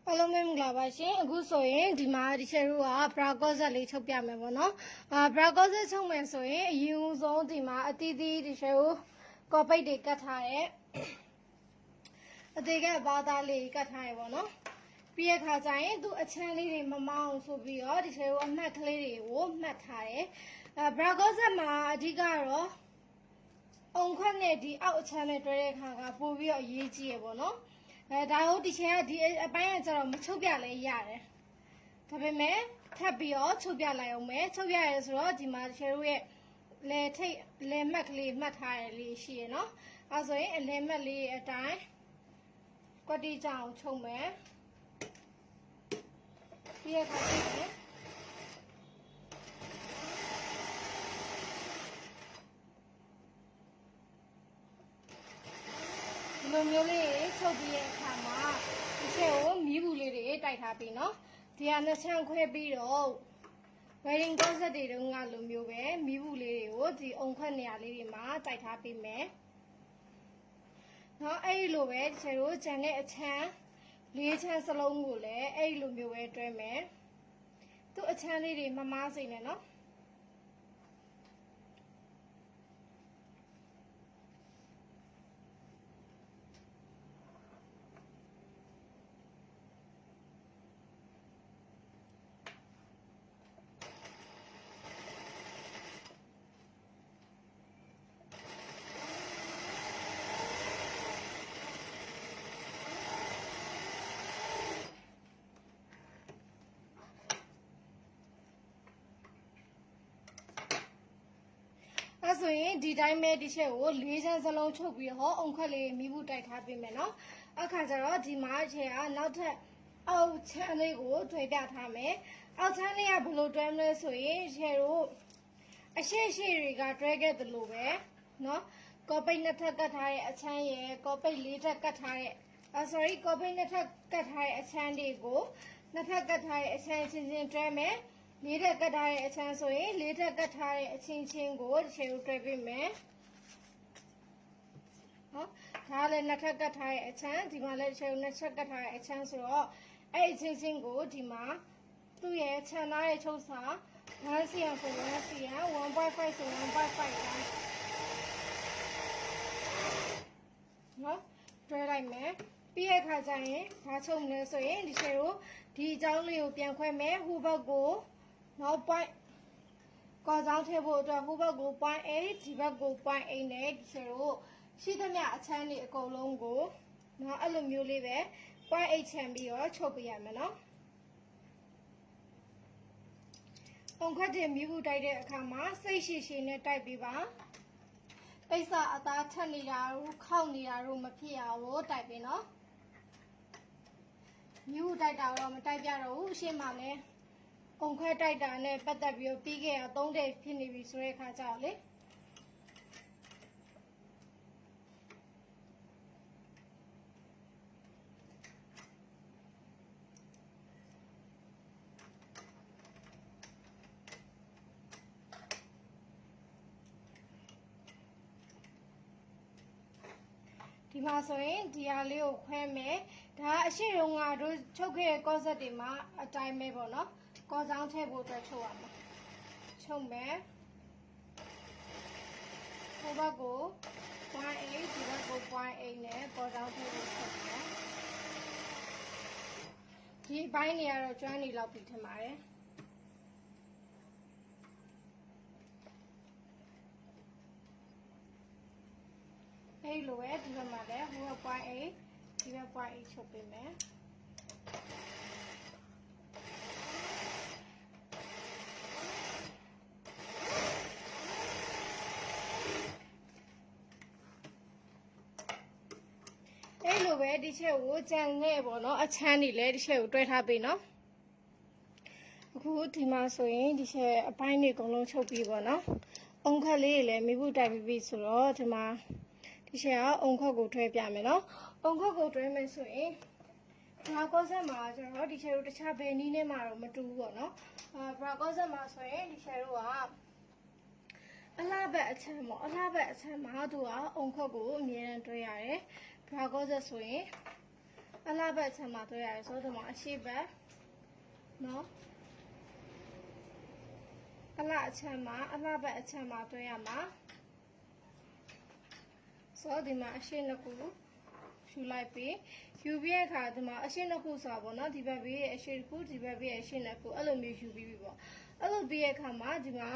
အားလုံးပဲမင်္ဂလာပါရှင်အခုဆိုရင်ဒီမှာဒီချက်တို့က browser လေးချုပ်ပြမယ်ပေါ့နော်browser ချုပ်မယ်ဆိုရင်အရင်ဆုံးဒီမှာအတီးတီးဒီချက်ကို copy တွေကတ်ထားတယ်အသေးကဘာသာလေးကတ်ထားရပေါ့နော်ပြီးရခါကျရင်သူအချမ်းလေးတွေမမောင်းဆိုပြီးတော့ဒီချက်ကိုအမှတ်ကလေးတွေကိုမှတ်ထားတယ်browser မှာအဓိကတော့အုံခွက်နဲ့ဒီအောက်အချမ်းနဲ့တွဲတဲ့ခါကပို့ပြီးတော့အရေးကြီးရပေါ့နော်ဒါဟုတ်ဒီချက်ကဒီအပိုင်းကကျတော့မချုပ်ပြလဲရတယ်ဒါပေမဲ့ထပ်ပြီးတော့ချုပ်ပြလိုက်အောင်မယ်ချုပ်ပြရဲဆိုတော့ဒီမှာချဲတို့ရဲ့လဲထိတ်လဲမှတ်ကလေးမှတ်ထားရလေးရှိရနော်အဲဆိုရင်အလဲမှတ်လေးအတိုင်းကွက်တိကြအောင်ချုပ်မယ်ပြီးရခါချုပ်မယ်လိုမျိုးလေးချုပ်ပြီးတဲ့အခါမှာဒီချက်ကိုမီးဘူးလေးတွေတိုက်ထားပြီးနော်ဒီဟာနှစ်ချမ်းခွဲပြီးတော့ wedding concept တွေတုန်းကလိုမျိုးပဲမီးဘူးလေးတွေကိုဒီအုံခွက်နေရာလေးတွေမှာတိုက်ထားပြီးမယ်နော်အဲ့ဒီလိုပဲဒီချက်ကိုဂျန်တဲ့အချမ်း၄ချမ်းစလုံးကိုလည်းအဲ့ဒီလိုမျိုးပဲတွဲမယ်သူ့အချမ်းလေးတွေမမားစိနေနော်အဲ့ဆိုရင်ဒီတိုင်းပဲဒီချက်ကို၄ချမ်းစလုံးချုပ်ပြီးတော့အုံခွက်လေးမီးဘူးတိုက်ထားပေးမယ်နော်အခါကျတော့ဒီမှာချက်ကနောက်ထပ်အောက်ချမ်းလေးကိုတွဲပြထားမယ်အောက်ချမ်းလေးကဘယ်လိုတွဲမလဲဆိုရင်ချက်တို့အရှိတွေကတွဲခဲ့သလိုပဲနော်ကောပိတ်နှစ်ထပ်ကတ်ထားတဲ့အချမ်းရယ်ကောပိတ်၄ထပ်ကတ်ထားတဲ့ကောပိတ်နှစ်ထပ်ကတ်ထားတဲ့အချမ်းတွေကိုနှစ်ထပ်ကတ်ထားတဲ့အချမ်းချင်းချင်းတွဲမယ်၄ထပ်ကတ်ထားတဲ့အချမ်းဆိုရင်၄ထပ်ကတ်ထားတဲ့အချင်းချင်းကိုဒီချိန်ကိုတွဲပေးမယ်နော်ဒါလည်းနှစ်ထပ်ကတ်ထားတဲ့အချမ်းဒီမှာလည်းဒီချိန်ကိုနှစ်ထပ်ကတ်ထားတဲ့အချမ်းဆိုတော့အဲ့အချင်းချင်းကိုဒီမှာသူ့ရဲ့ခြံသားရဲ့ချုပ်စာ1 cm ဆို1 cm 1.5 ဆို1.5နော်တွဲလိုက်မယ်ပြီးရခါကျရင်ဘာချုပ်မလဲဆိုရင်ဒီချိန်ကိုဒီအကြောင်းလေးကိုပြန်ခွဲမယ်ဟိုဘက်ကိုနောက် point ကော်ကြောင်းထည့်ဖို့အတွက်ဟိုဘက်ကို 0.8 ဒီဘက်ကို 0.8 နဲ့ဒီချိန်ကိုရှိသမျှအချမ်းတွေအကုန်လုံးကိုနော်အဲ့လိုမျိုးလေးပဲ 0.8 ချမ်းပြီးတော့ချုပ်ပြရမယ်နော်ပုံခက်တဲ့မီးဘူးတိုက်တဲ့အခါမှာစိတ်ရှိရှိနဲ့တိုက်ပြီးပါပိတ်စအသားထက်နေတာတို့ခောက်နေတာတို့မဖြစ်ရဘူးတိုက်ပြီးနော်မီးဘူးတိုက်တာတော့မတိုက်ပြတော့ဘူးအရှင်းမှလည်းပုံခွဲတိုက်တာနဲ့ပတ်သက်ပြီးပြီးခဲ့ရ3တဲ့ဖြစ်နေပြီဆိုတဲ့အခါကျတော့လေဒီမှာဆိုရင်ဒီဟာလေးကိုခွဲမယ်ဒါအရှိတုံးကတို့ချုပ်ခဲ့တဲ့ကော့ဆက်တွေမှာအတိုင်းပဲပေါ့နော်ကော့ချောင်းထည့်ဖို့အတွက်ချုပ်ရမှာချုပ်မယ်ဟိုဘက်ကို 0.8 ဒီဘက်ကို 0.8 နဲ့ကော့ချောင်းထည့်ဖို့ချုပ်မယ်ဒီဘိုင်းတွေကတော့ကျွမ်းနေလောက်ပြီထင်ပါတယ်အဲ့လိုပဲဒီဘက်မှာလည်းဟိုဘက် 0.8 ဒီဘက် 0.8 ချုပ်ပေးမယ်အဲ့လိုပဲဒီချက်ကိုကြံနဲ့ပေါ့နော်အချမ်းတွေလည်းဒီချက်ကိုတွဲထားပေးနော်အခုဒီမှာဆိုရင်ဒီချက်အပိုင်းတွေအကုန်လုံးချုပ်ပြီးပေါ့နော်အုံခက်လေးတွေလည်းမိဖို့တိုက်ပြီးပြီဆိုတော့ဒီမှာဒီချက်ကအုံခက်ကိုတွဲပြမယ်နော်အုံခက်ကိုတွဲမယ်ဆိုရင်ဘရာကောဆက်မှာကျတော့ဒီချက်တို့တခြားဘယ်နည်းနဲ့မှတော့မတူဘူးပေါ့နော်ဘရာကောဆက်မှာဆိုရင်ဒီချက်တို့ကအလားဘက်အချမ်းပေါ့အလားဘက်အချမ်းမှာသူကအုံခက်ကိုအမြဲတမ်းတွဲရတယ်ဘရာကောဆက်ဆိုရင် အလှဘက်ချမ်းမှာတွေ့ရတယ်ဆိုတော့ဒီမှာအရှိဘက်နော်အလှအချမ်းမှာအလှဘက်အချမ်းမှာတွေ့ရမှာဆိုတော့ဒီမှာအရှိနှစ်ခုယူလိုက်ပြီးယူပြီးတဲ့အခါဒီမှာအရှိနှစ်ခုဆိုတာပေါ့နော်ဒီဘက်ဘေးရဲ့အရှိတစ်ခုဒီဘက်ဘေးရဲ့အရှိနှစ်ခုအဲ့လိုမျိုးယူပြီးပြီပေါ့အဲ့လိုပြီးတဲ့အခါမှာဒီမှာ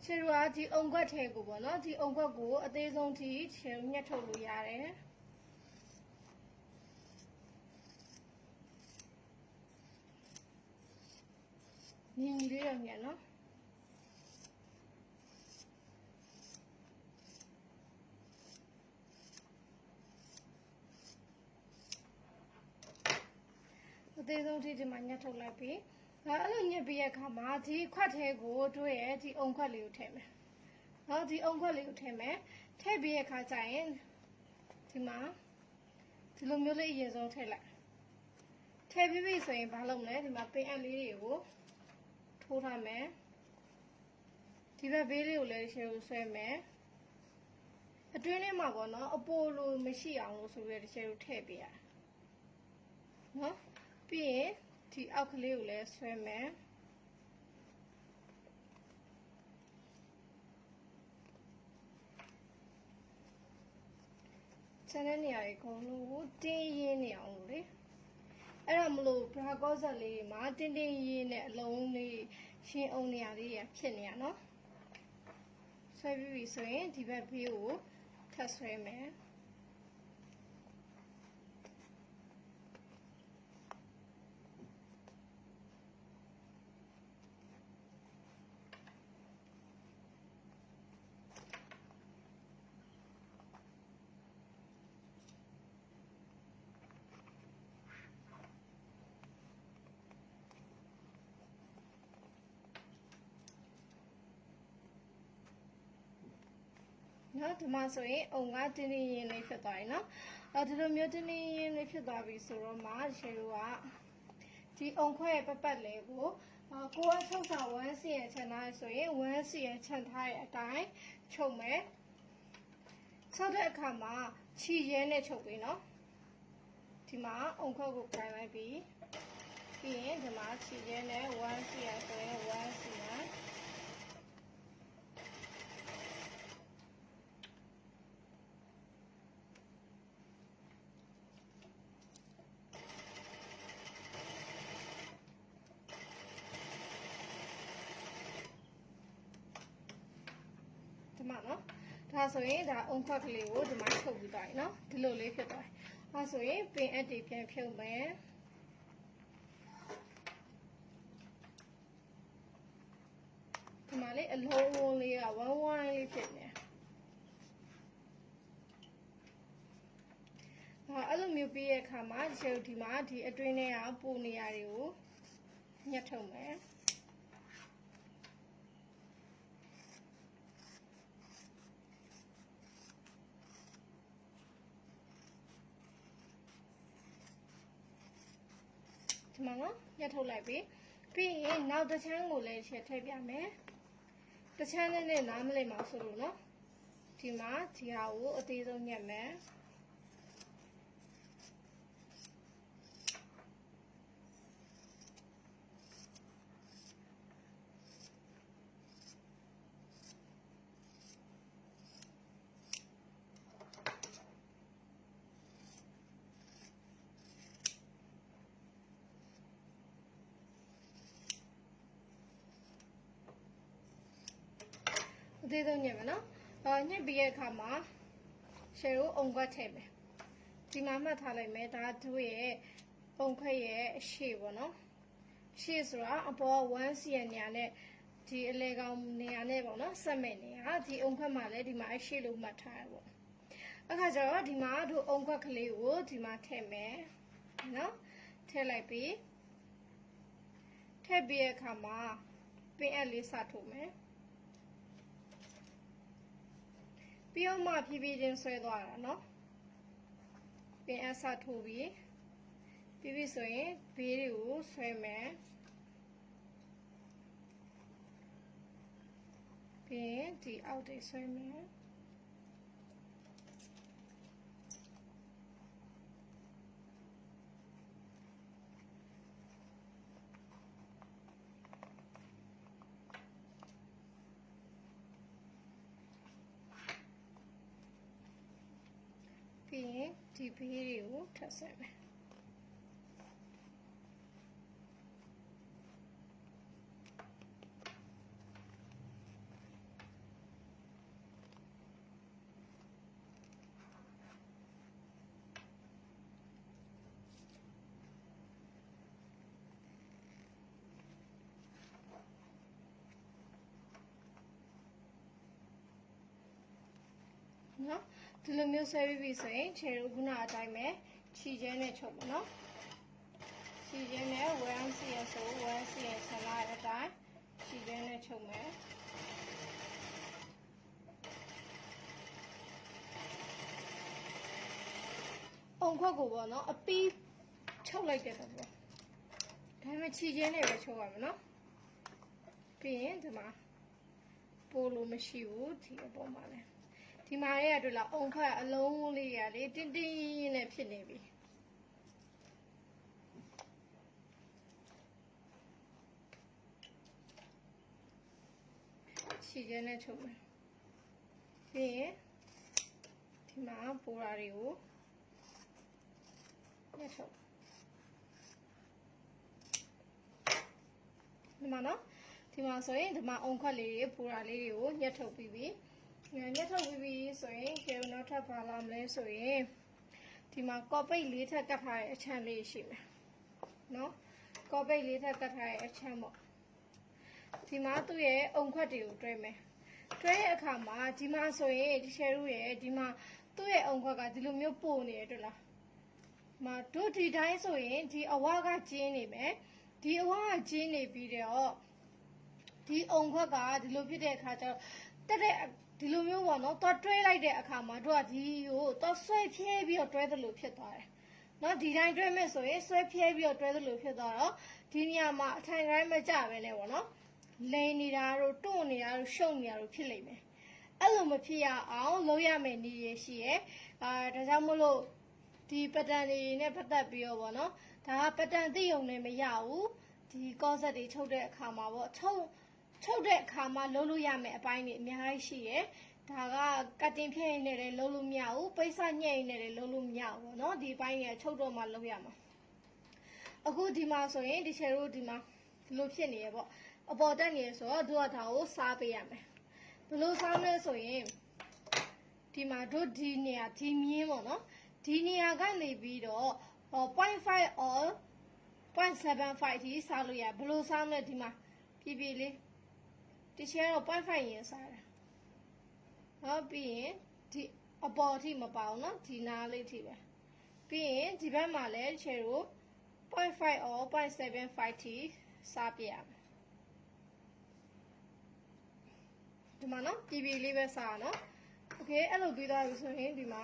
ခြေရဒီအုံခွက်ထဲကိုပေါ့နော်ဒီအုံခွက်ကိုအသေးဆုံးထိခြေညှက်ထုတ်လို့ရတယ်ညင်လေးတော့ညက်နော်အသေးဆုံးထိဒီမှာညှက်ထုတ်လိုက်ပြီးအဲ့လိုညှက်ပြီးတဲ့အခါမှာဒီခွက်ထဲကိုတွေ့ရဲ့ဒီအုံခွက်လေးကိုထည့်မယ်နော်ဒီအုံခွက်လေးကိုထည့်မယ်ထည့်ပြီးတဲ့အခါကျရင်ဒီမှာဒီလိုမျိုးလေးအရင်ဆုံးထည့်လိုက်ထည့်ပြီးပြီဆိုရင်ဘာလုပ်မလဲဒီမှာပင်အပ်လေးတွေကိုထိုးထားမယ်ဒီဘက်ဘေးလေးကိုလည်းရှယ်ကိုဆွဲမယ်အတွင်းထဲမှာပေါ့နော်အပိုလိုမရှိအောင်လို့ဆိုပြီးတော့ရှယ်ကိုထည့်ပေးရနော်ပြီးရင်ဒီအောက်ကလေးကိုလည်းဆွဲမယ်ကျန်တဲ့နေရာတွေအကုန်လုံးကိုတင်းရင်းနေအောင်လို့လေအဲ့ဒါမလို့ဘရာကော့ဇက်လေးတွေမှာတင်းတင်းရင်းနဲ့အလုံးလေးရှင်းအောင်နေရာလေးတွေဖြစ်နေရနော်ဆွဲပြီးပြီဆိုရင်ဒီဘက်ဘေးကိုထပ်ဆွဲမယ်နော်ဒီမှာဆိုရင်အုံကတင်းတင်းရင်းလေးဖြစ်သွားပြီနော်ဒီလိုမျိုးတင်းတင်းရင်းလေးဖြစ်သွားပြီဆိုတော့မှရှယ်တို့ကဒီအုံခွဲရဲ့ပတ်ပတ်လေးကိုကိုကချုပ်စာ1 cm ချန်ထားရဆိုရင်1 cm ချန်ထားတဲ့အတိုင်းချုပ်မယ်ချုပ်တဲ့အခါမှာခြီရဲနဲ့ချုပ်ပြီနော်ဒီမှာအုံခွဲကိုပြန်လိုက်ပြီးရင်ဒီမှာခြီရဲနဲ့1 cm ဆိုရင်1 cmဒီမှာနော်ဒါဆိုရင်ဒါအုံခွက်ကလေးကိုဒီမှာထုတ်ပြီးသွားပြီနော်ဒီလိုလေးဖြစ်သွားပြီအဲဆိုရင်ပင်အပ်တွေပြန်ဖြုတ်မယ်ဒီမှာလေးအလုံးဝန်းလေးကဝမ်းဝမ်းလေးဖြစ်နေအဲ့လိုမျိုးပြီးရဲ့အခါမှာဒီမှာဒီအတွင်းထဲကပိုနေရာတွေကိုညှက်ထုတ်မယ်ဒီမှာနော်ညှက်ထုတ်လိုက်ပြီပြီးရင်နောက်တစ်ချမ်းကိုလည်းချက်ထည့်ပြမယ်တစ်ချမ်းနဲ့နားမလည်မှာဆိုလို့နော်ဒီမှာဒီဟာကိုအသေးဆုံးညှက်မယ်အသေးဆုံးညက်မယ်နော်ညက်ပြီးရဲ့အခါမှာရှယ်ကိုအုံခွက်ထည့်မယ်ဒီမှာမှတ်ထားလိုက်မယ်ဒါတို့ရဲ့အုံခွက်ရဲ့အရှိပေါ့နော်ရှေ့ဆိုတာအပေါ်1 cm နေရာနဲ့ဒီအလဲကောင်နေရာနဲ့ပေါ့နော်ဆက်မဲ့နေရာဒီအုံခွက်မှာလည်းဒီမှာအရှိလို့မှတ်ထားရပေါ့အခါကျတော့ဒီမှာတို့အုံခွက်ကလေးကိုဒီမှာထည့်မယ်နော်ထည့်လိုက်ပြီးထည့်ပြီးရဲ့အခါမှာပင်အပ်လေးစထိုးမယ်ပြီးတော့မှဖြည်းဖြည်းချင်းဆွဲသွားတာเนาะပင်အစထိုးပြီးပြီဆိုရင်ဘေးတွေကိုဆွဲမယ်ပြီးရင်ဒီအောက်တွေဆွဲမယ် ရင်ဒီဘေးတွေကိုထပ်ဆက်မယ်နော်ဒီလိုမျိုးဆွဲပြီးပြီဆိုရင်ခြေတို့ခုနအတိုင်းပဲခြေကျဲနဲ့ချုပ်ပါနော်ခြေကျဲနဲ့ 1cm ဆို 1cm ဆန်လာတဲ့အတိုင်းခြေကျဲနဲ့ချုပ်မယ်အုံခွက်ကိုပေါ့နော်အပီးချုပ်လိုက်တဲ့တော့ပေါ့ဒါပေမဲ့ခြေကျဲနဲ့ပဲချုပ်ရမယ်နော်ပြီးရင်ဒီမှာပိုးလို့မရှိဘူးဒီအပေါ်မှာလည်းဒီမှာရဲ့အတွက်လာအုံခွက်အလုံးလေးရလေတင်းတင်းနဲ့ဖြစ်နေပြီခြေကျဲနဲ့ချုပ်မယ်ပြီးရင်ဒီမှာပိုးရာတွေကိုညှက်ချုပ်ဒီမှာနော်ဒီမှာဆိုရင်ဒီမှာအုံခွက်လေးတွေပိုးရာလေးတွေကိုညှက်ထုတ်ပြီးပြီညှက်ထုတ်ပြီးပြီဆိုရင်ကျေနောက်ထပ်ပါလာမလဲဆိုရင်ဒီမှာကော့ပိတ်လေးထပ်ကတ်ထားတဲ့အချမ်းလေးရှိမယ်နော်ကော့ပိတ်လေးထပ်ကတ်ထားတဲ့အချမ်းပေါ့ဒီမှာသူ့ရဲ့အုံခွက်တွေကိုတွဲမယ်တွဲတဲ့အခါမှာဒီမှာဆိုရင်ဒီရှယ်ရုရဲ့ဒီမှာသူ့ရဲ့အုံခွက်ကဒီလိုမျိုးပို့နေရတွေ့လားမှာတို့ဒီတိုင်းဆိုရင်ဒီအဝါကကျင်းနေမယ်ဒီအဝါကကျင်းနေပြီးတော့ဒီအုံခွက်ကဒီလိုဖြစ်တဲ့အခါကျတော့တက်တဲ့ဒီလိုမျိုးပေါ့နော်တော့တွဲလိုက်တဲ့အခါမှာတို့ကဒီကိုတော့ဆွဲဖြဲပြီးတော့တွဲသလိုဖြစ်သွားတယ်နော်ဒီတိုင်းတွဲမဲ့ဆိုရင်ဆွဲဖြဲပြီးတော့တွဲသလိုဖြစ်သွားတော့ဒီနေရာမှာအထိုင်တိုင်းမကျပဲနဲ့ပေါ့နော်လိန်နေတာတို့တွန့်နေတာတို့ရှုပ်နေတာတို့ဖြစ်လိမ့်မယ်အဲ့လိုမဖြစ်ရအောင်လုပ်ရမယ့်နည်းရရှိရဲ့ဒါကြောင့်မို့လို့ဒီပတန်တွေနဲ့ပတ်သက်ပြီးတော့ပေါ့နော်ဒါကပတန်သိုံနဲ့မရဘူးဒီကော့ဆက်တွေချုပ်တဲ့အခါမှာပေါ့ချုပ်တဲ့အခါမှာလုပ်လို့ရမယ်အပိုင်းတွေအများကြီးရှိရဲ့ဒါကကတ်တင်ဖြည့်ရင်လည်းလုပ်လို့မရဘူးပိတ်စညှက်ရင်လည်းလုပ်လို့မရဘူးပေါ့နော်ဒီပိုင်းတွေချုပ်တော့မှလုပ်ရမှာအခုဒီမှာဆိုရင်ဒီချယ်တို့ဒီမှာဒီလိုဖြစ်နေရပေါ့အပေါ်တက်နေဆိုတော့တို့ကဒါကိုစားပေးရမယ်ဘယ်လိုစားမလဲဆိုရင်ဒီမှာတို့ဒီနေရာဒီမြင်းပေါ့နော်ဒီနေရာကနေပြီးတော့0.5 or 0.75 ထိစားလို့ရဘယ်လိုစားမလဲဒီမှာပြပြလေးဒီချဲတော့ 0.5 ရင်စားတာဟုတ်ပြီးရင်ဒီအပေါ်ထိမပေါအောင်နော်ဒီနားလေးထိပဲပြီးရင်ဒီဘက်မှာလည်းချဲတို့0.5 or 0.75 ထိစားပြရမယ်ဒီမှာနော်ပြပြလေးပဲစားနော်โอเคအဲ့လိုပြီးသွားပြီဆိုရင်ဒီမှာ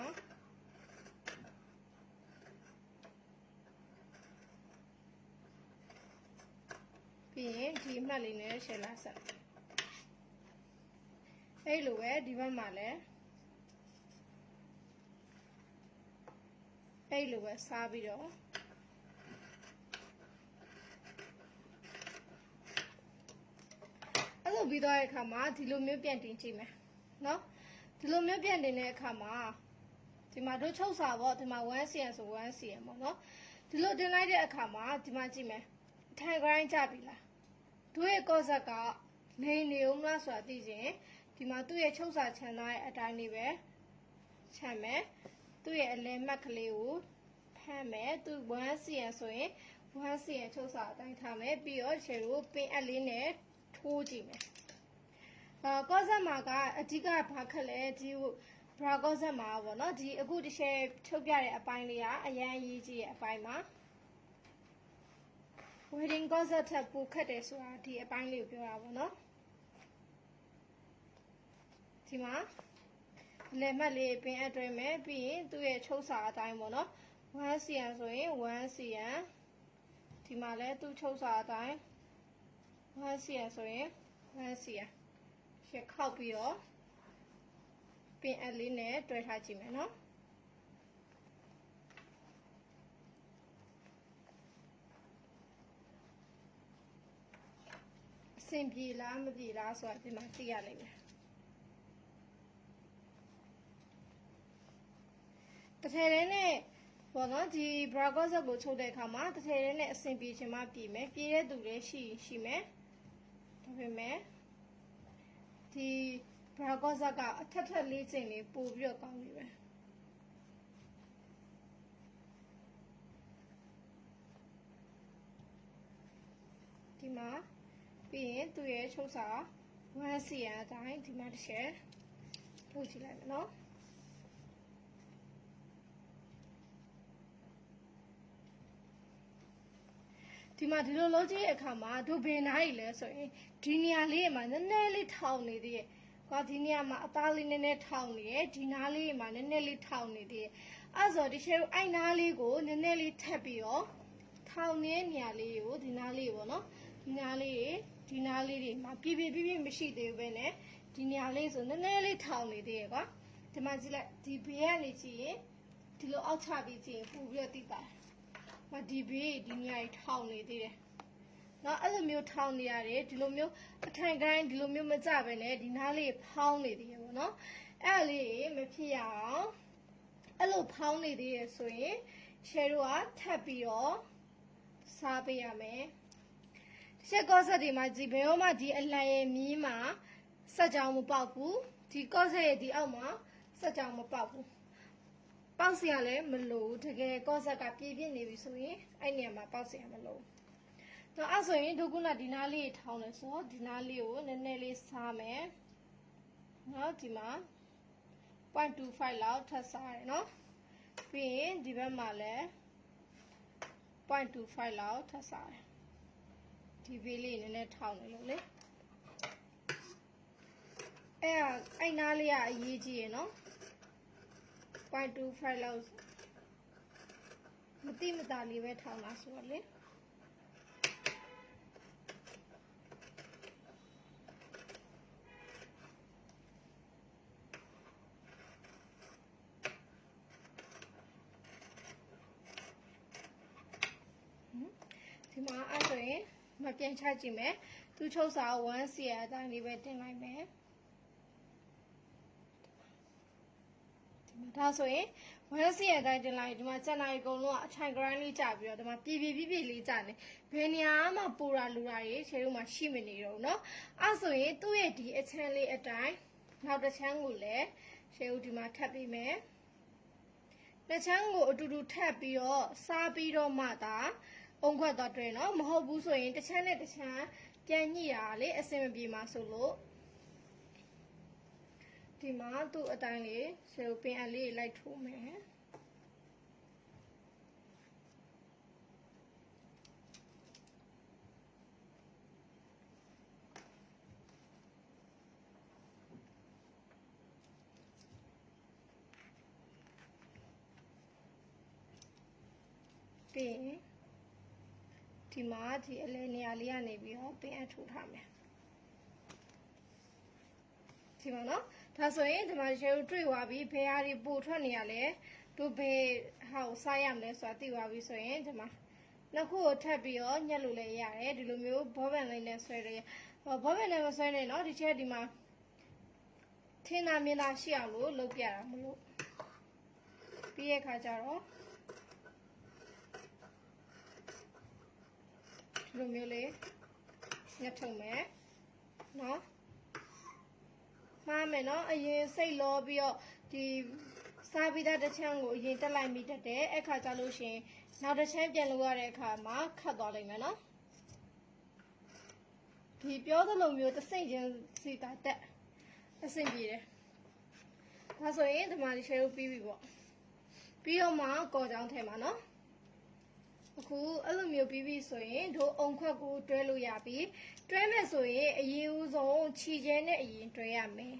ပြီးရင်ဒီအမှတ်လေးနဲ့ရှယ်လာဆက်အဲ့လိုပဲဒီဘက်မှာလည်းအဲ့လိုပဲစားပြီးတော့အဲ့လိုပြီးသွားတဲ့အခါမှာဒီလိုမျိုးပြန်တင်ကြည့်မယ်နော်ဒီလိုမျိုးပြန်တင်တဲ့အခါမှာဒီမှာတို့ချုပ်စာပေါ့ဒီမှာ 1cm ဆို 1cm ပေါ့နော်ဒီလိုတင်လိုက်တဲ့အခါမှာဒီမှာကြည့်မယ်ထိုင် grind ကြပြီလားတို့ရဲ့ကော့ဆက်ကလိန်နေဦးမလားဆိုတာသိရင်ဒီမှာသူ့ရဲ့ချုပ်စာချန်သားရဲ့အတိုင်းလေးပဲချန်မယ်သူ့ရဲ့အလဲမှတ်ကလေးကိုဖမ်းမယ်သူ 1cm ဆိုရင် 1cm ချုပ်စာအတိုင်းထားမယ်ပြီးတော့ခြေကိုပင်အပ်လေးနဲ့ထိုးကြည့်မယ်ကော့ဆက်မှာကအဓိကဘာခက်လဲဒီဘရာကော့ဆက်မှာပေါ့နော်ဒီအခုတစ်ချက်ထုတ်ပြတဲ့အပိုင်းလေးကအရန်အရေးကြီးတဲ့အပိုင်းမှာ wedding ကော့ဆက်ထပ်ပိုခက်တယ်ဆိုတာဒီအပိုင်းလေးကိုပြောတာပေါ့နော်ဒီမှာလက်မှတ်လေးပင်အတွဲမယ်ပြီးရင်သူ့ရဲ့ချုပ်စာအတိုင်းပေါ့နော် 1cm ဆိုရင် 1cm ဒီမှာလဲသူ့ချုပ်စာအတိုင်း 1cm ဆိုရင် 1cm ရှေ့ခောက်ပြီးတော့ပင်အလေးနဲ့တွဲထားကြည့်မယ်နော်အဆင်ပြေလားမပြေလားဆိုတာဒီမှာသိရလိမ့်မယ်တစ်ထ ထဲထဲနဲ့ပေါ့နော်ဒီ bra corset ကိုချုပ်တဲ့အခါမှာတစ်ထည်ထဲနဲ့အဆင်ပြေချင်မှပြေမယ်ပြေတဲ့သူလည်းရှိမယ်ဒါပေမဲ့ဒီ bra corset ကအထက်လေးကျင်လေးပို့ပြီးတော့ကောင်းပြီပဲဒီမှာပြီးရင်သူ့ရဲ့ချုပ်စာ1 cm အတိုင်းဒီမှာတစ်ချက်ထုတ်ကြည့်လိုက်မယ်နော်ဒီမှာဒီလိုလုံးကြည့်တဲ့အခါမှာတို့ဘယ်နားကြီးလဲဆိုရင်ဒီနေရာလေးမှာနည်းနည်းလေးထောင်နေသေးရဲ့ကွာဒီနေရာမှာအသားလေးနည်းနည်းထောင်နေရဲ့ဒီနားလေးမှာနည်းနည်းလေးထောင်နေသေးရဲ့အဲ့ဆိုဒီရှယ်အိုင်နားလေးကိုနည်းနည်းလေးထပ်ပြီးတော့ထောင်နေတဲ့နေရာလေးကိုဒီနားလေးပေါ့နော်ဒီနားလေးတွေမှာပြပြမရှိသေးဘူးပဲနဲ့ဒီနေရာလေးဆိုနည်းနည်းလေးထောင်နေသေးရဲ့ကွာဒီမှာကြည့်လိုက်ဒီဘေးကနေကြည့်ရင်ဒီလိုအောက်ချပြီးကြည့်ရင်ပို့ပြီးတော့တိပါတယ်ဒီဘေးဒီနေရာကြီးထောင်နေသေးတယ်။နော်အဲ့လိုမျိုးထောင်နေရတယ်ဒီလိုမျိုးအထိုင်တိုင်းဒီလိုမျိုးမကြပဲနဲ့ဒီနားလေးဖောင်းနေသေးရပေါ့နော်။အဲ့လေးမဖြစ်ရအောင်အဲ့လိုဖောင်းနေသေးရဆိုရင်ရှယ်တို့ကထပ်ပြီးတော့စားပေးရမယ်။ရှယ်ကော့ဆက်ဒီမှာဒီဘယ်တော့မှဒီအလံရဲ့မီးမှာစက်ကြောင်မပေါက်ဘူး။ဒီကော့ဆက်ရဲ့ဒီအောက်မှာစက်ကြောင်မပေါက်ဘူး။ပေါက်စရာလည်းမလိုတကယ်ကော့ဆက်ကပြည့်ပြည့်နေပြီဆိုရင်အဲ့နေရာမှာပေါက်စရာမလိုတော့အဲ့ဆိုရင်ဒုက္ခနာဒီနားလေးထောင်းလဲဆိုဒီနားလေးကိုနည်းနည်းလေးစားမယ်နော်ဒီမှာ 0.25 လောက်ထပ်စားရနော်ပြီးရင်ဒီဘက်မှာလည်း 0.25 လောက်ထပ်စားတယ်ဒီဘေးလေးနည်းနည်းထောင်းနေလို့လေအဲ့နားလေးကအရေးကြီးရနော်0.25 လောက်မတိမတာလေးပဲထောင်းလာဆိုတော့လေဒီမှာအဲ့ဆိုရင်မပြန်ချကြည့်မယ်သူချုပ်စာ1 cm အတိုင်းလေးပဲတင်လိုက်မယ်ဒါဆိုရင်1 cm အတိုင်းတင်လိုက်ဒီမှာစက်နိုင်အကုန်လုံးကအထိုင် grind လေးကြပြီးတော့ဒီမှာပြည့်လေးကြနေဘယ်နေရာမှပူတာလူတာတွေခြေတို့မှာရှိမနေတော့ဘူးเนาะအဲ့ဆိုရင်သူ့ရဲ့ဒီအချမ်းလေးအတိုင်းနောက်တစ်ချမ်းကိုလည်းခြေတို့ဒီမှာထပ်ပြီးမယ်တစ်ချမ်းကိုအတူတူထပ်ပြီးတော့စားပြီးတော့မှသာအုံခွက်တော့တွဲเนาะမဟုတ်ဘူးဆိုရင်တစ်ချမ်းနဲ့တစ်ချမ်းပြန်ညှိတာလေအဆင်မပြေမှာဆိုလို့ဒီမှာသူ့အတိုင်းလေးခြေတို့ပင်အလေးလိုက်ထိုးမယ်ပြီးရင်ဒီမှာဒီအလဲနေရာလေးကနေပြီးတော့ပင်အထိုးထားမယ်ဒီမှာနော်ဒါဆိုရင်ဒီမှာရှယ်တို့တွေ့သွားပြီဘယ်ဟာတွေပို့ထွက်နေရလဲတို့ဘယ်ဟာကိုစားရမလဲဆိုတာသိသွားပြီဆိုရင်ဒီမှာနှစ်ခုကိုထပ်ပြီးတော့ညှက်လို့လည်းရတယ်ဒီလိုမျိုးဘောပန်လေးနဲ့ဆွဲရဘောပန်နဲ့မဆွဲနဲ့နော်ဒီချက်ဒီမှာထင်းသာမြင်သာရှိအောင်လို့လုပ်ပြတာမလို့ပြီးရဲ့ခါကျတော့ဒီလိုမျိုးလေးညှက်ထုတ်မယ်နော်မှားမယ်နော်အရင်စိတ်လောပြီးတော့ဒီစားပြီးတဲ့တစ်ချမ်းကိုအရင်တက်လိုက်မိတတ်တယ်အဲ့ခါကျလို့ရှိရင်နောက်တစ်ချမ်းပြန်လို့ရတဲ့အခါမှာခတ်သွားလိမ့်မယ်နော်ဒီပြောသလိုမျိုးတစ်စိမ့်ချင်းစီတာတက်အဆင်ပြေတယ်ဒါဆိုရင်ဒီမှာဒီ share ပြီးပြီပေါ့ပြီးတော့မှကော်ကြောင်းထဲမှာနော်အခုအဲ့လိုမျိုးပြီးပြီဆိုရင်တို့အုံခွက်ကိုတွဲလို့ရပြီတွဲမယ်ဆိုရင်အရင်ဦးဆုံးခြီကျဲနဲ့အရင်တွဲရမယ်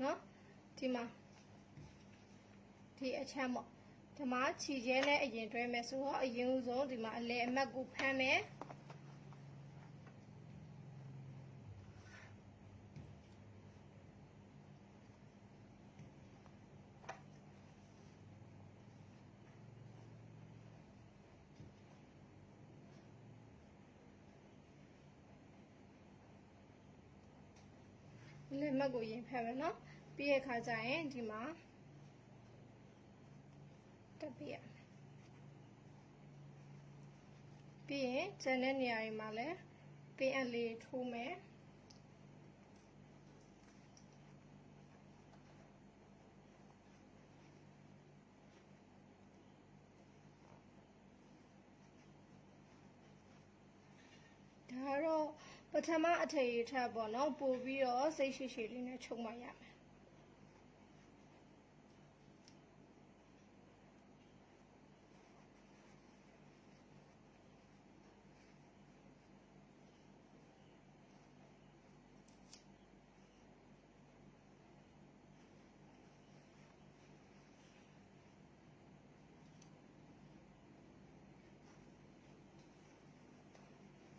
နော်ဒီမှာဒီအချမ်းပေါ့ဒီမှာခြီကျဲနဲ့အရင်တွဲမယ်ဆိုတော့အရင်ဦးဆုံးဒီမှာအလဲအမတ်ကိုဖမ်းမယ်လက်မတ်ကိုရင်ဖက်မယ်နော်ပြီးရခါကျရင်ဒီမှာ တက်ပြရပြီးရင်ကျန်တဲ့နေရာတွေမှာလည်းပင်အလေးထိုးမယ်ဒါတော့ပထမအထည်ထပ်ပေါ့နော်ပို့ပြီးတော့စိတ်ရှိရှိလေးနဲ့ချုပ်မှရမယ်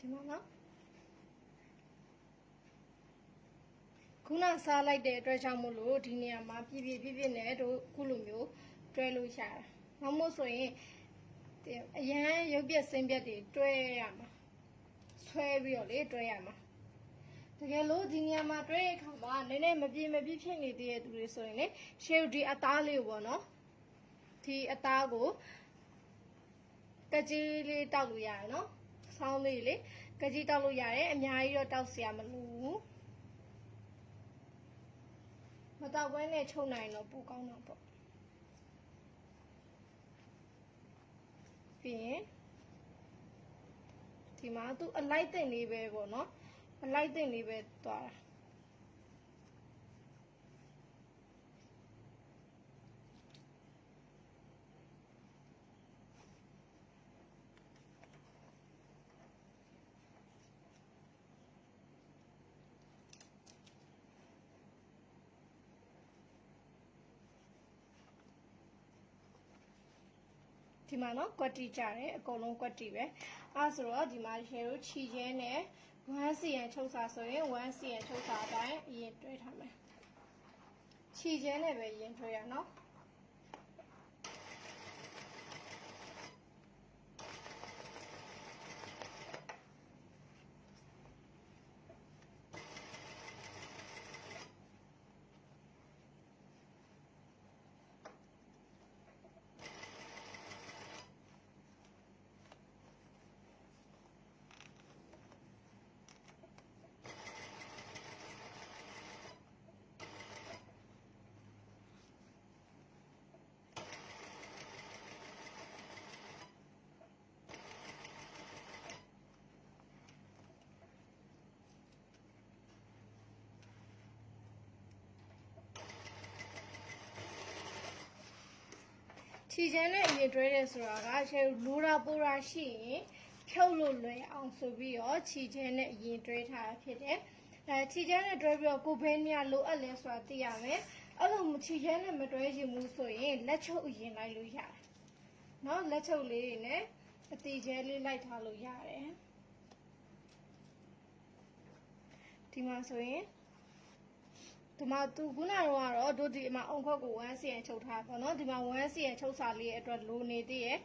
ဒီမှာနော်ခုနစားလိုက်တဲ့အတွက်ကြောင့်မို့လို့ဒီနေရာမှာပြည့်နဲ့တို့ခုလိုမျိုးတွဲလို့ရတယ်။ဘာမို့ဆိုရင်အရန်ရုပ်ပြက်စင်းပြက်တွေတွဲရမှာဆွဲပြီးတော့လေတွဲရမှာတကယ်လို့ဒီနေရာမှာတွဲရခါမှာနည်းနည်းမပြေဖြစ်နေသေးတဲ့သူတွေဆိုရင်လေရှေ့ဒီအသားလေးပေါ့နော်ဒီအသားကိုကကြီးလေးတောက်လို့ရတယ်နော်ဆောင်းလေးလေကကြီးတောက်လို့ရတယ်အများကြီးတော့တောက်စရာမလိုဘူးမတောက်ဘဲနဲ့ချုပ်နိုင်တော့ပိုကောင်းတော့ပေါ့ပြီးရင်ဒီမှာသူအလိုက်တင်လေးပဲပေါ့နော်အလိုက်တင်လေးပဲသွားတာဒီမှာနော်ကွက်တီကြတယ်အကုန်လုံးကွက်တီပဲအဲဆိုတော့ဒီမှာရှယ်တို့ခြီကျဲနဲ့1 cm ချုပ်စာဆိုရင်1 cm ချုပ်စာအတိုင်းအရင်တွဲထားမယ်ခြီကျဲနဲ့ပဲရင်တွဲရနော်ခြီကျဲနဲ့အရင်တွဲတယ်ဆိုတာကရှယ်လိုတာပိုတာရှိရင်ဖြုတ်လို့လွယ်အောင်ဆိုပြီးတော့ခြီကျဲနဲ့အရင်တွဲထားတာဖြစ်တယ်ခြီကျဲနဲ့တွဲပြီးတော့ကိုဘဲနေရလိုအပ်လဲဆိုတာသိရမယ်အဲ့လိုခြီကျဲနဲ့မတွဲချင်ဘူးဆိုရင်လက်ချုပ်အရင်လိုက်လို့ရတယ်နော်လက်ချုပ်လေးတွေနဲ့အတီကျဲလေးလိုက်ထားလို့ရတယ်ဒီမှာဆိုရင်ဒီမှာသူခုနကတော့တို့ဒီမှာအုံခွက်ကို1 cm ချုပ်ထားပါတော့ဒီမှာ1 cm ချုပ်စာလေးရဲ့အတွက်လိုနေသေးရဲ့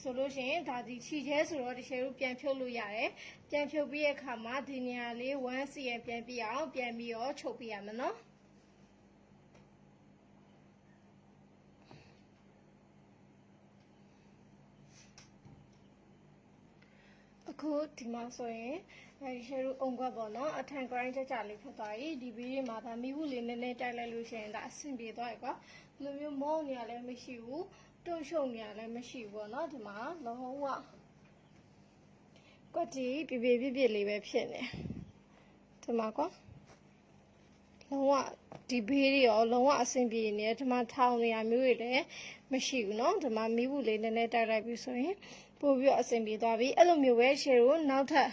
ဆိုလို့ရှိရင်ဒါဒီခြီကျဲဆိုတော့ဒီရှယ်တို့ပြန်ဖြုတ်လို့ရတယ်ပြန်ဖြုတ်ပြီးတဲ့အခါမှာဒီနေရာလေး1 cm ပြန်ပြအောင်ပြန်ပြီးတော့ချုပ်ပြရမယ်နော်အခုဒီမှာဆိုရင်ရှယ်တို့အုံခွက်ပေါ့နော်အထန် grind ကြလေးဖြစ်သွားပြီဒီဗီဒီယိုမှာဒါမီးဘူးလေးနည်းနည်းတိုက်လိုက်လို့ရှိရင်ဒါအဆင်ပြေသွားပြီကွာဒီလိုမျိုးမောင်းနေရလည်းမရှိဘူးတွန့်ရှုံနေရလည်းမရှိဘူးပေါ့နော်ဒီမှာလုံးဝကွက်တီပြလေးပဲဖြစ်နေဒီမှာကွာလုံးဝဒီဘေးတွေရောလုံးဝအဆင်ပြေနေတယ်ဒီမှာထောင်နေရမျိုးတွေလည်းမရှိဘူးเนาะဒီမှာမီးဘူးလေးနည်းနည်းတိုက်လိုက်ပြီဆိုရင်ပို့ပြီးအဆင်ပြေသွားပြီအဲ့လိုမျိုးပဲရှယ်ကိုနောက်ထပ်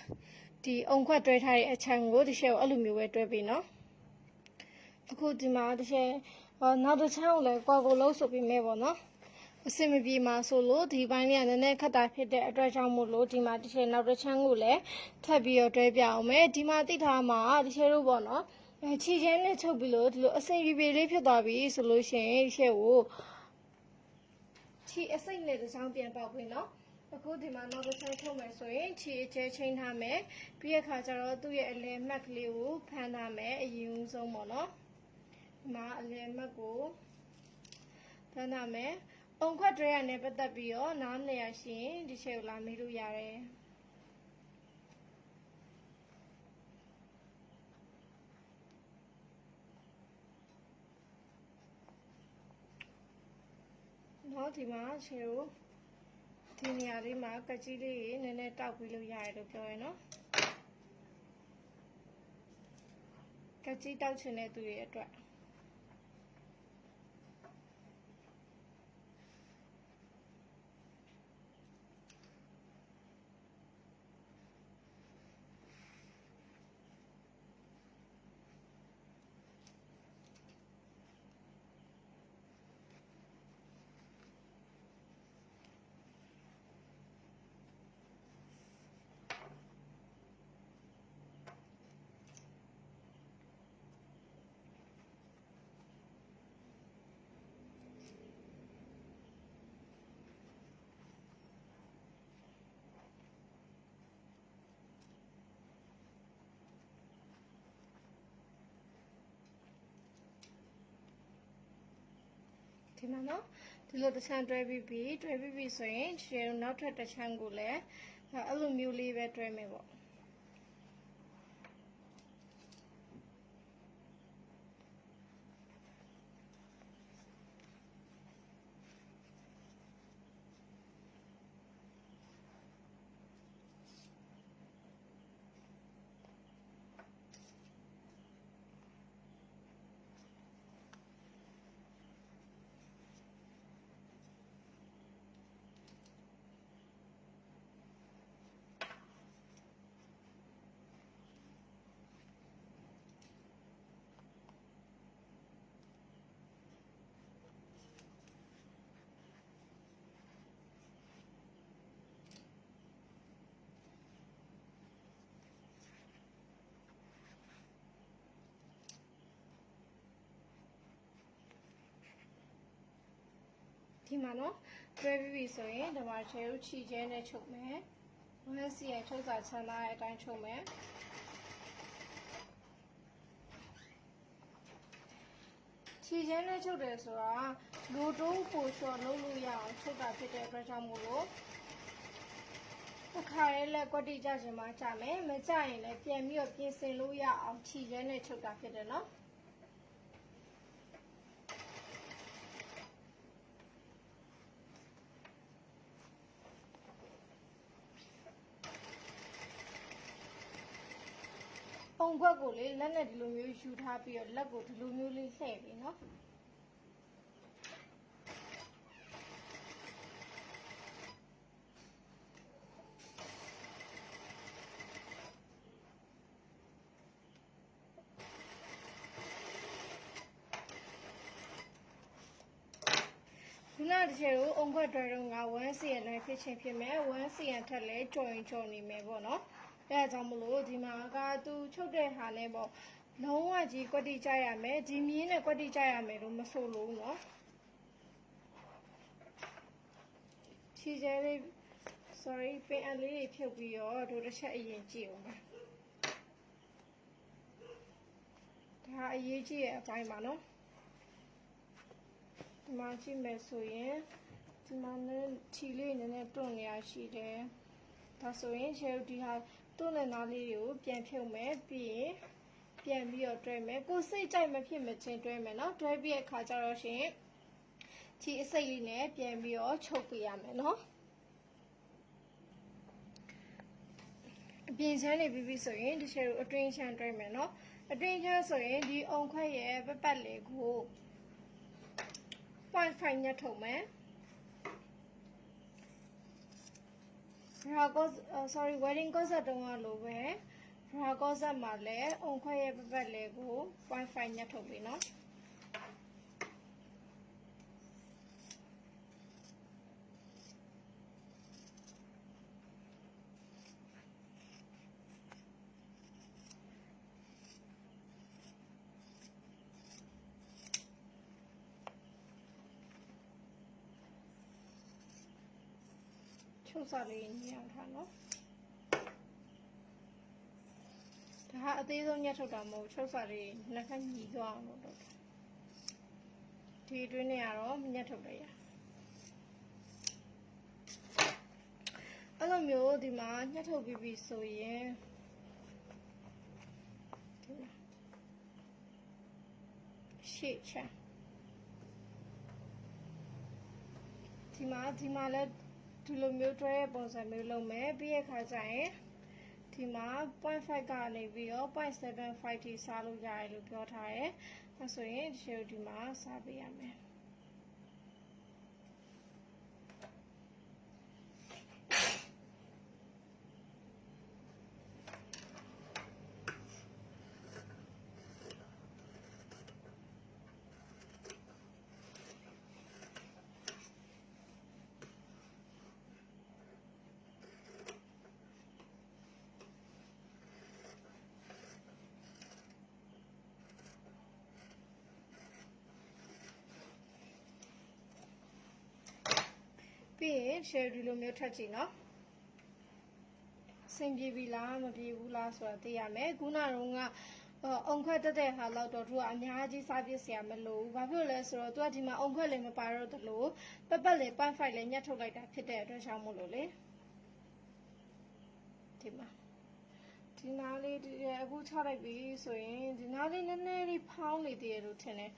ဒီအုံခွက်တွဲထားတဲ့အချမ်းကိုဒီရှယ်ကိုအဲ့လိုမျိုးပဲတွဲပြီးเนาะအခုဒီမှာဒီရှယ်နောက်တစ်ချမ်းကိုလည်းကွာကိုလုံးဆိုပြီးမဲပေါ့เนาะအဆင်မပြေမှာဆိုလို့ဒီပိုင်းလေးကနည်းနည်းခက်တာဖြစ်တဲ့အတွက်ကြောင့်မို့လို့ဒီမှာဒီရှယ်နောက်တစ်ချမ်းကိုလည်းထပ်ပြီးတော့တွဲပြအောင်မယ်ဒီမှာတိထားမှာဒီရှယ်တို့ပေါ့เนาะခြီကျဲနဲ့ချုပ်ပြီးလို့ဒီလိုအစိမ့်ပြေလေးဖြစ်သွားပြီဆိုလို့ရှိရင်ရှယ်ကိုခြီအစိမ့်နဲ့တစ်ချောင်းပြန်ပေါက်ပြီเนาะအခုဒီမှာနောက်တစ်ချောင်းထုတ်မယ်ဆိုရင်ခြီအကျဲချိန်ထားမယ်ပြီးရခါကျတော့သူ့ရဲ့အလဲမှတ်ကလေးကိုဖမ်းထားမယ်အရင်ဆုံးပေါ့เนาะဒီမှာအလဲမှတ်ကိုဖမ်းထားမယ် အုံခွက်တွဲရနဲ့ပတ်သက်ပြီးတော့နားမလည်ရရှင်ဒီချက်ကိုလာမေးလို့ရတယ်နော်ဒီမှာရှင်တို့ဒီနေရာလေးမှာကက်ကြီးလေးနည်းနည်းတောက်ပြီးလို့ရတယ်လို့ပြောရနော်ကက်ကြီးတောက်ချင်တဲ့သူတွေအတွက်ဒီမှာနော်ဒီလိုတစ်ချမ်းတွဲပြီးဆိုရင်ရှင်တို့နောက်ထပ်တစ်ချမ်းကိုလည်းအဲ့လိုမျိုးလေးပဲတွဲမယ်ပေါ့ဒီမှာနော်တွဲပြီးဆိုရင်ဒီမှာချဲတို့ခြိကျဲနဲ့ချုပ်မယ်ဝမ်းစီရချုပ်စာချမ်းသာတဲ့အတိုင်းချုပ်မယ်ခြိကျဲနဲ့ချုပ်တယ်ဆိုတာလူတုံးပိုလျှော်လုပ်လို့ရအောင်ချုပ်တာဖြစ်တဲ့အတွက်ကြောင့်မို့လို့အခါရဲလက်ကွက်တိကြချင်မှကြမယ်မကြရင်လည်းပြန်ပြီးတော့ပြင်ဆင်လို့ရအောင်ခြိကျဲနဲ့ချုပ်တာဖြစ်တယ်နော်ပုံခွက်ကိုလေလက်နဲ့ဒီလိုမျိုးယူထားပြီးတော့လက်ကိုဒီလိုမျိုးလေးလှည့်ပြီးနော်ခုနတစ်ချက်ကိုအုံခွက်တွဲတော့ငါ1 cm နဲ့ဖြစ်ချင်းဖြစ်မယ်1 cm ထက်လဲကြော်ရင်ကြော်နေမယ်ပေါ့နော်အဲဒါကြောင့်မလို့ဒီမှာကသူချုပ်တဲ့ဟာနဲ့ပေါ့လုံးဝကြီးကွက်တိကြရမယ်ဒီမြင်းနဲ့ကွက်တိကြရမယ်လို့မဆိုလို့နော်ခြေကျဲလေး sorry ပင်အလေးတွေဖြုတ်ပြီးတော့တို့တစ်ချက်အရင်ကြည့်အောင်ပါဒါအရေးကြီးရဲ့အပိုင်းပါနော်ဒီမှာကြည့်မယ်ဆိုရင်ဒီမှာနဲ့ခြေလေးနည်းနည်းတွန့်နေရရှိတယ်ဒါဆိုရင်ခြေဒီဟာတွန့်တဲ့နားလေးတွေကိုပြန်ဖြုတ်မယ်ပြီးရင်ပြန်ပြီးတော့တွဲမယ်ကိုစိတ်ကြိုက်မဖြစ်မချင်းတွဲမယ်နော်တွဲပြီးတဲ့အခါကျတော့ရှင်ခြေအစိတ်လေးနဲ့ပြန်ပြီးတော့ချုပ်ပေးရမယ်နော်အပြင်ချမ်းနေပြီးဆိုရင်ဒီခြေကိုအတွင်းချမ်းတွဲမယ်နော်အတွင်းချမ်းဆိုရင်ဒီအုံခွက်ရဲ့ပတ်လေကို0.5 ညှပ်ထုတ်မယ်sorry wedding concert တုန်းကလိုပဲရာကောဇက်မှာလည်းအုံခွက်ရဲ့ပတ်လေကို0.5 ညှပ်ထုတ်ပြီနော်ချုပ်စာလေးညှအောင်ထားနော်ဒါဟာအသေးဆုံးညှက်ထုတ်တာမဟုတ်ချုပ်စာလေးနှစ်ခါညီသွားအောင်လုပ်တော့ဒီအတွင်းနဲ့ကတော့ညှက်ထုတ်လိုက်ရ လိုမျိုးဒီမှာညှက်ထုတ်ပြီးပြီဆိုရင်ရှေ့ချမ်းဒီမှာလည်းဒီလိုမျိုးတွဲရဲ့ပုံစံမျိုးလုပ်မယ်ပြီးရခါကျရင်ဒီမှာ 0.5 ကနေပြီးတော့ 0.75 ထိစားလို့ရတယ်လို့ပြောထားတယ်။အဲဆိုရင်ဒီလိုဒီမှာစားပေးရမယ်။ပြီးရင် share ဒီလိုမျိုးထပ်ကြည့်နော်စင်ပြေပြီလားမပြေဘူးလားဆိုတာသိရမယ်ခုနကအုံခွက်တက်တဲ့ဟာလောက်တော့သူကအများကြီးစားပြစ်စရာမလိုဘူးဘာဖြစ်လို့လဲဆိုတော့သူကဒီမှာအုံခွက်လည်းမပါတော့တလို့ပတ်လည်း 0.5 လည်းညှက်ထုတ်လိုက်တာဖြစ်တဲ့အတွက်ကြောင့်မို့လို့လေဒီမှာဒီနားလေးအခုချလိုက်ပြီဆိုရင်ဒီနားလေးနည်းနည်းလေးဖောင်းနေသေးတယ်လို့ထင်တယ်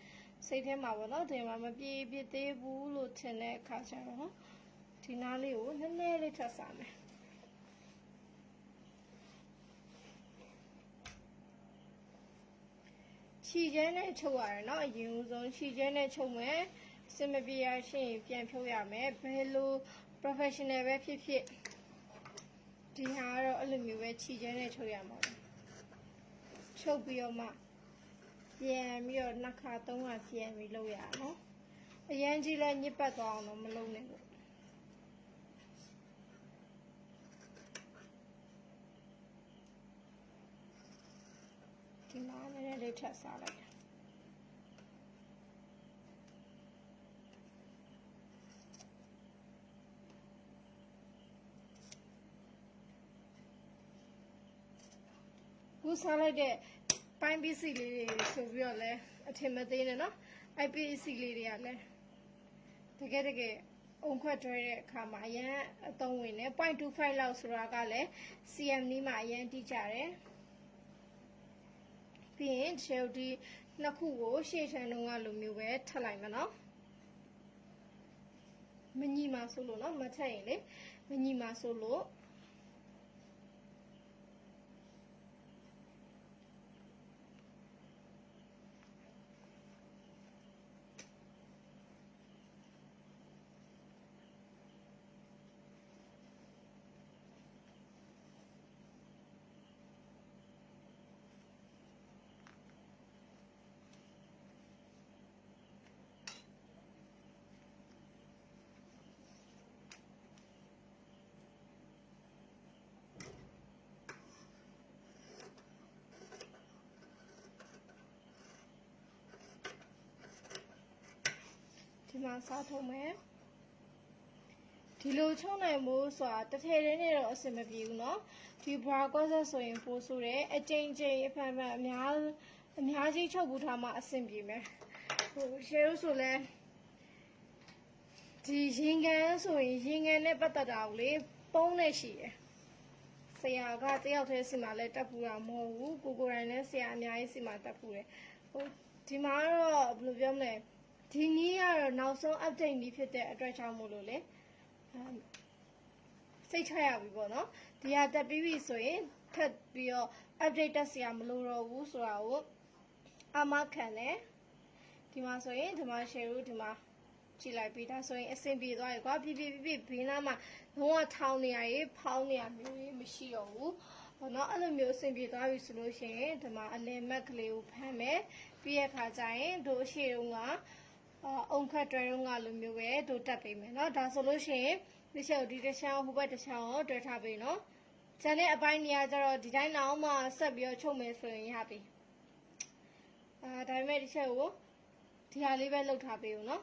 စိတ်ထဲမှာပေါ့နော်ဒီမှာမပြေပြစ်သေးဘူးလို့ထင်တဲ့အခါကျတော့ဒီနားလေးကိုနည်းနည်းလေးထပ်စားမယ်ခြေကျန်းနဲ့ချုပ်ရတယ်เนาะအရင်ဆုံးခြေကျန်းနဲ့ချုပ်မယ်စင်မပြေရရှရင်ပြန်ဖြုတ်ရမယ်ဘယ်လို professional ပဲဖြစ်ဖြစ်ဒီဟာကတော့အဲ့လိုမျိုးပဲခြေကျန်းနဲ့ချုပ်ရမှာပဲချုပ်ပြီးတော့မှပြန်ပြီးတော့နှစ်ခါသုံးခါပြန်ပြီးလုပ်ရအောင်เนาะအရန်ကြီးလဲညစ်ပတ်သွားအောင်တော့မလုပ်နဲ့လို့ဒီမှာလည်းလေးထပ်စားလိုက်ခုစားလိုက်တဲ့ပိုင်းပစ္စည်းလေးတွေဆိုပြီးတော့လဲအထင်မသေးနဲ့နော်အဲ့ပစ္စည်းလေးတွေကလည်းတကယ်အုံခွက်တွဲတဲ့အခါမှာအရင်အသုံးဝင်တယ် 0.25 လောက်ဆိုတာကလည်း CM နီးမှာအရင်တိကျတယ်ပြီးရင်ဒီနှစ်ခုကိုရှေ့ချမ်းလုံးကလိုမျိုးပဲထပ်လိုက်မယ်နော်မညီမှာဆိုလို့နော်မထက်ရင်လေမညီမှာဆိုလို့ဒီမှာစားထုံးမယ်ဒီလိုချုံနိုင်မို့ဆိုတာတစ်ထည်တည်းနဲ့တော့အဆင်မပြေဘူးเนาะဒီ bra corset ဆိုရင်ပိုဆိုတယ်အကျဉ်းအဖန်ဖန်အများကြီးချုပ်ဘူးထားမှအဆင်ပြေမယ်ဟိုရှယ်လို့ဆိုလဲဒီရင်ကန်ဆိုရင်ရင်ကန်နဲ့ပတ်သက်တာကိုလေပုံးနဲ့ရှိတယ်ဆရာကတယောက်တည်းစီမှာလဲတက်ပူတာမဟုတ်ဘူးကိုယ်တိုင်လည်းဆရာအများကြီးစီမှာတက်ပူတယ်ဟိုဒီမှာတော့ဘယ်လိုပြောမလဲဒီနည်းကတော့နောက်ဆုံး update နည်းဖြစ်တဲ့အတွက်ကြောင့်မို့လို့လေစိတ်ချရပြီပေါ့နော်ဒီဟာတက်ပြီးပြီဆိုရင်ထပ်ပြီးတော့ update တက်စရာမလိုတော့ဘူးဆိုတာကိုအမခံတယ်ဒီမှာဆိုရင်ဒီမှာ share လို့ဒီမှာကြည့်လိုက်ပြီးဒါဆိုရင်အဆင်ပြေသွားပြီကွာပြဘေးနားမှာလုံးဝထောင်းနေရရေးဖောင်းနေရမျိုးမရှိတော့ဘူးဟောနော်အဲ့လိုမျိုးအဆင်ပြေသွားပြီဆိုလို့ရှိရင်ဒီမှာအလယ်မက်ကလေးကိုဖမ်းမယ်ပြီးရခါကျရင်တို့အရှိတုံးကအုံခတ်တွဲတုံးကလိုမျိုးပဲတို့တက်ပေးမယ်เนาะဒါဆိုလို့ရှိရင်ဒီချက်ဒီတစ်ချောင်းဟိုဘက်တစ်ချောင်းကိုတွဲထားပေးเนาะကျန်တဲ့အပိုင်းနေရာကျတော့ဒီတိုင်းနောက်မှဆက်ပြီးတော့ချုပ်မယ်ဆိုရင်ရပြီဒါပေမဲ့ဒီချက်ကိုဒီဟာလေးပဲလှုပ်ထားပေးဦးเนาะ